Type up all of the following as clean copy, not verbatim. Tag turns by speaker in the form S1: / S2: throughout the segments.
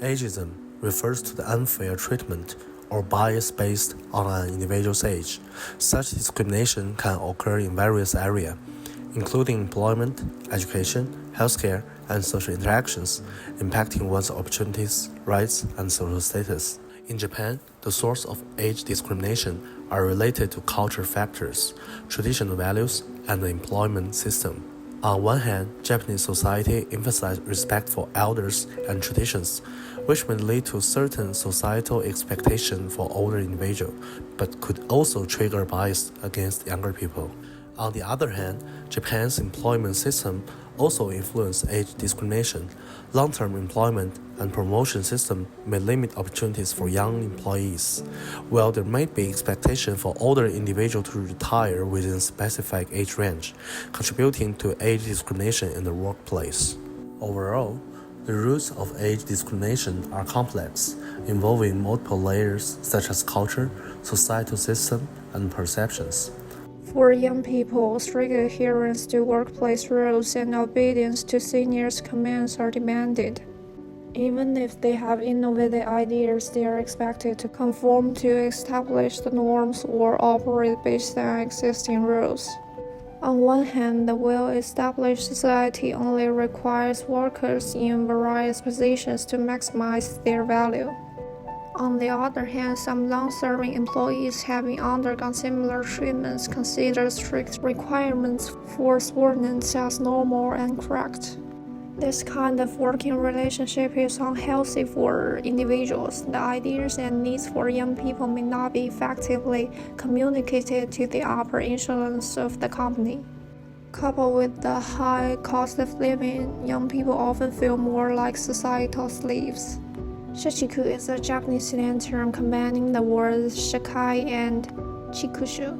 S1: Ageism refers to the unfair treatment or bias based on an individual's age. Such discrimination can occur in various areas, including employment, education, healthcare, and social interactions, impacting one's opportunities, rights, and social status. In Japan, the source of age discrimination are related to cultural factors, traditional values, and the employment system. On one hand, Japanese society emphasizes respect for elders and traditions, which may lead to certain societal expectations for older individuals, but could also trigger bias against younger people. On the other hand, Japan's employment system also influences age discrimination. Long-term employment and promotion system may limit opportunities for young employees, while there may be expectation for older individuals to retire within a specific age range, contributing to age discrimination in the workplace. Overall, the roots of age discrimination are complex, involving multiple layers such as culture, societal system, and perceptions.
S2: For young people, strict adherence to workplace rules and obedience to seniors' commands are demanded. Even if they have innovative ideas, they are expected to conform to established norms or operate based on existing rules. On one hand, the well-established society only requires workers in various positions to maximize their value. On the other hand, some long-serving employees having undergone similar treatments consider strict requirements for subordinates as normal and correct. This kind of working relationship is unhealthy for individuals. The ideas and needs for young people may not be effectively communicated to the upper echelons of the company. Coupled with the high cost of living, young people often feel more like societal slaves. Shachiku is a Japanese slang term combining the words shakai and chikushu.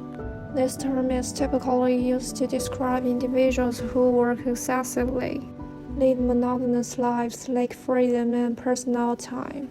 S2: This term is typically used to describe individuals who work excessively, lead monotonous lives, lack freedom and personal time,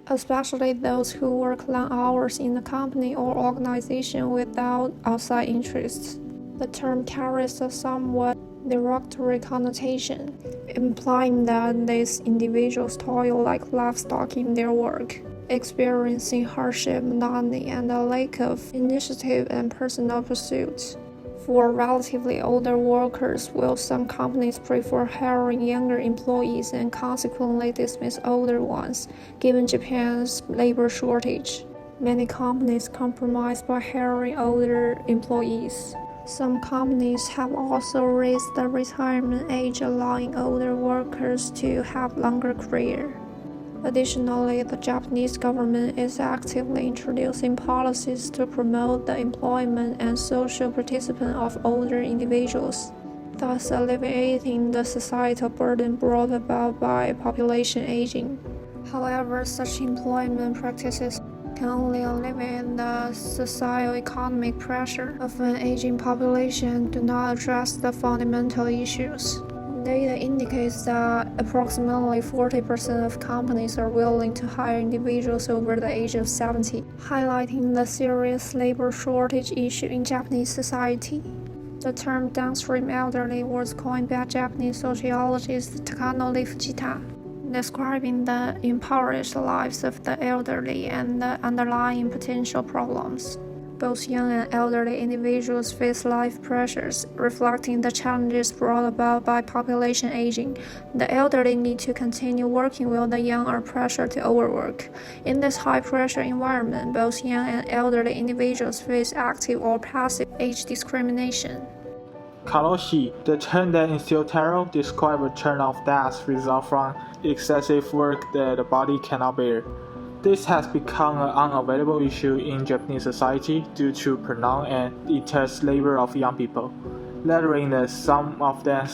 S2: especially those who work long hours in a company or organization without outside interests. The term carries a somewhat derogatory connotation, implying that these individuals toil like livestock in their work, experiencing hardship, monotony, and a lack of initiative and personal pursuits. For relatively older workers, while some companies prefer hiring younger employees and consequently dismiss older ones, given Japan's labor shortage, many companies compromise by hiring older employees. Some companies have also raised the retirement age, allowing older workers to have longer career. Additionally, the Japanese government is actively introducing policies to promote the employment and social participation of older individuals, thus alleviating the societal burden brought about by population aging. However, such employment practices can only alleviate the socio-economic pressure of an aging population and do not address the fundamental issues. Data indicates that approximately 40% of companies are willing to hire individuals over the age of 70, highlighting the serious labor shortage issue in Japanese society. The term downstream elderly was coined by Japanese sociologist Takanori Fujita, describing the impoverished lives of the elderly and the underlying potential problems. Both young and elderly individuals face life pressures, reflecting the challenges brought about by population aging. The elderly need to continue working while the young are pressured to overwork. In this high-pressure environment, both young and elderly individuals face active or passive age discrimination.
S3: Karoshi, the term that instilled terror, describes a turn of death result from excessive work that the body cannot bear. This has become an unavoidable issue in Japanese society due to prolonged and intense labor of young people, leading to some of them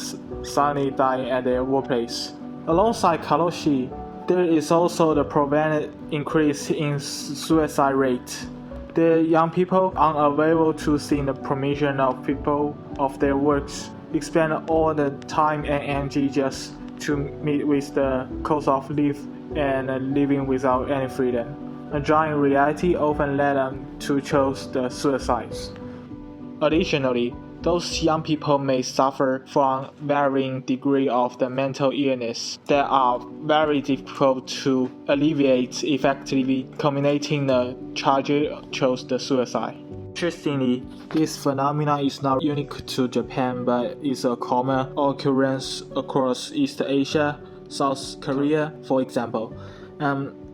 S3: suddenly dying at their workplace. Alongside karoshi, there is also the prevalent increase in suicide rate. The young people unavailable to see the promotion of people of their works expend all the time and energy just to meet with the cost of life and living without any freedom. A drying reality often led them to choose the suicides. Additionally, those young people may suffer from varying degree of the mental illness that are very difficult to alleviate effectively, culminating the tragic chose the suicide. Interestingly, this phenomenon is not unique to Japan, but is a common occurrence across East Asia, South Korea, for example.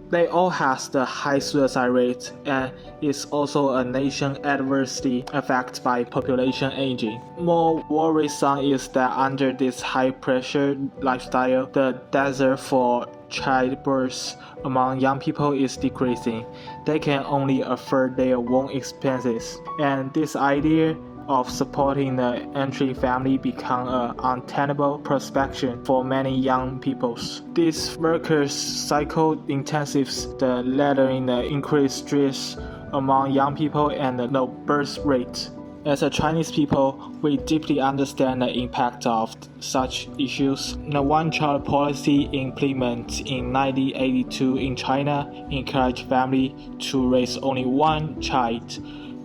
S3: They all has the high suicide rate and is also a nation adversely affected by population aging. More worrisome is that under this high pressure lifestyle, the desire for childbirth among young people is decreasing. They can only afford their own expenses, and this idea of supporting the entry family become an untenable prospect for many young peoples. This workers cycle intensives the latter in the increased stress among young people and the low birth rate. As a Chinese people, we deeply understand the impact of such issues. The one-child policy implemented in 1982 in China encouraged families to raise only one child.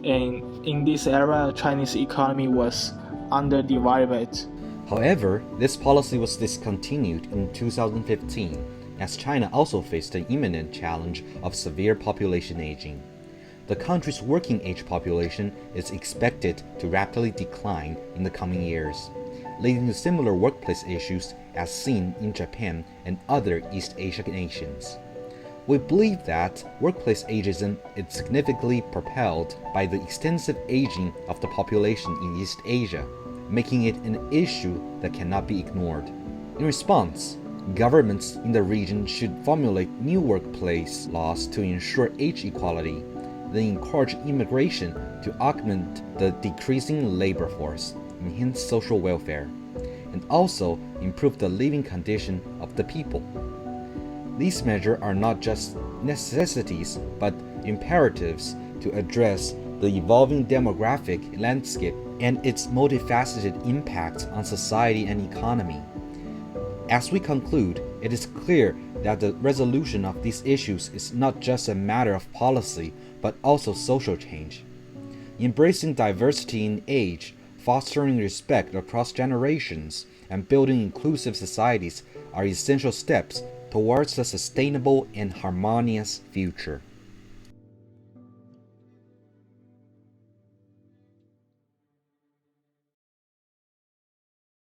S3: And in this era, Chinese economy was underdeveloped.
S4: However, this policy was discontinued in 2015, as China also faced the imminent challenge of severe population aging. The country's working age population is expected to rapidly decline in the coming years, leading to similar workplace issues as seen in Japan and other East Asian nations. We believe that workplace ageism is significantly propelled by the extensive aging of the population in East Asia, making it an issue that cannot be ignored. In response, governments in the region should formulate new workplace laws to ensure age equality, then encourage immigration to augment the decreasing labor force, enhance social welfare, and also improve the living condition of the people. These measures are not just necessities, but imperatives to address the evolving demographic landscape and its multifaceted impact on society and economy. As we conclude, it is clear that the resolution of these issues is not just a matter of policy, but also social change. Embracing diversity in age, fostering respect across generations, and building inclusive societies are essential steps towards a sustainable and harmonious future.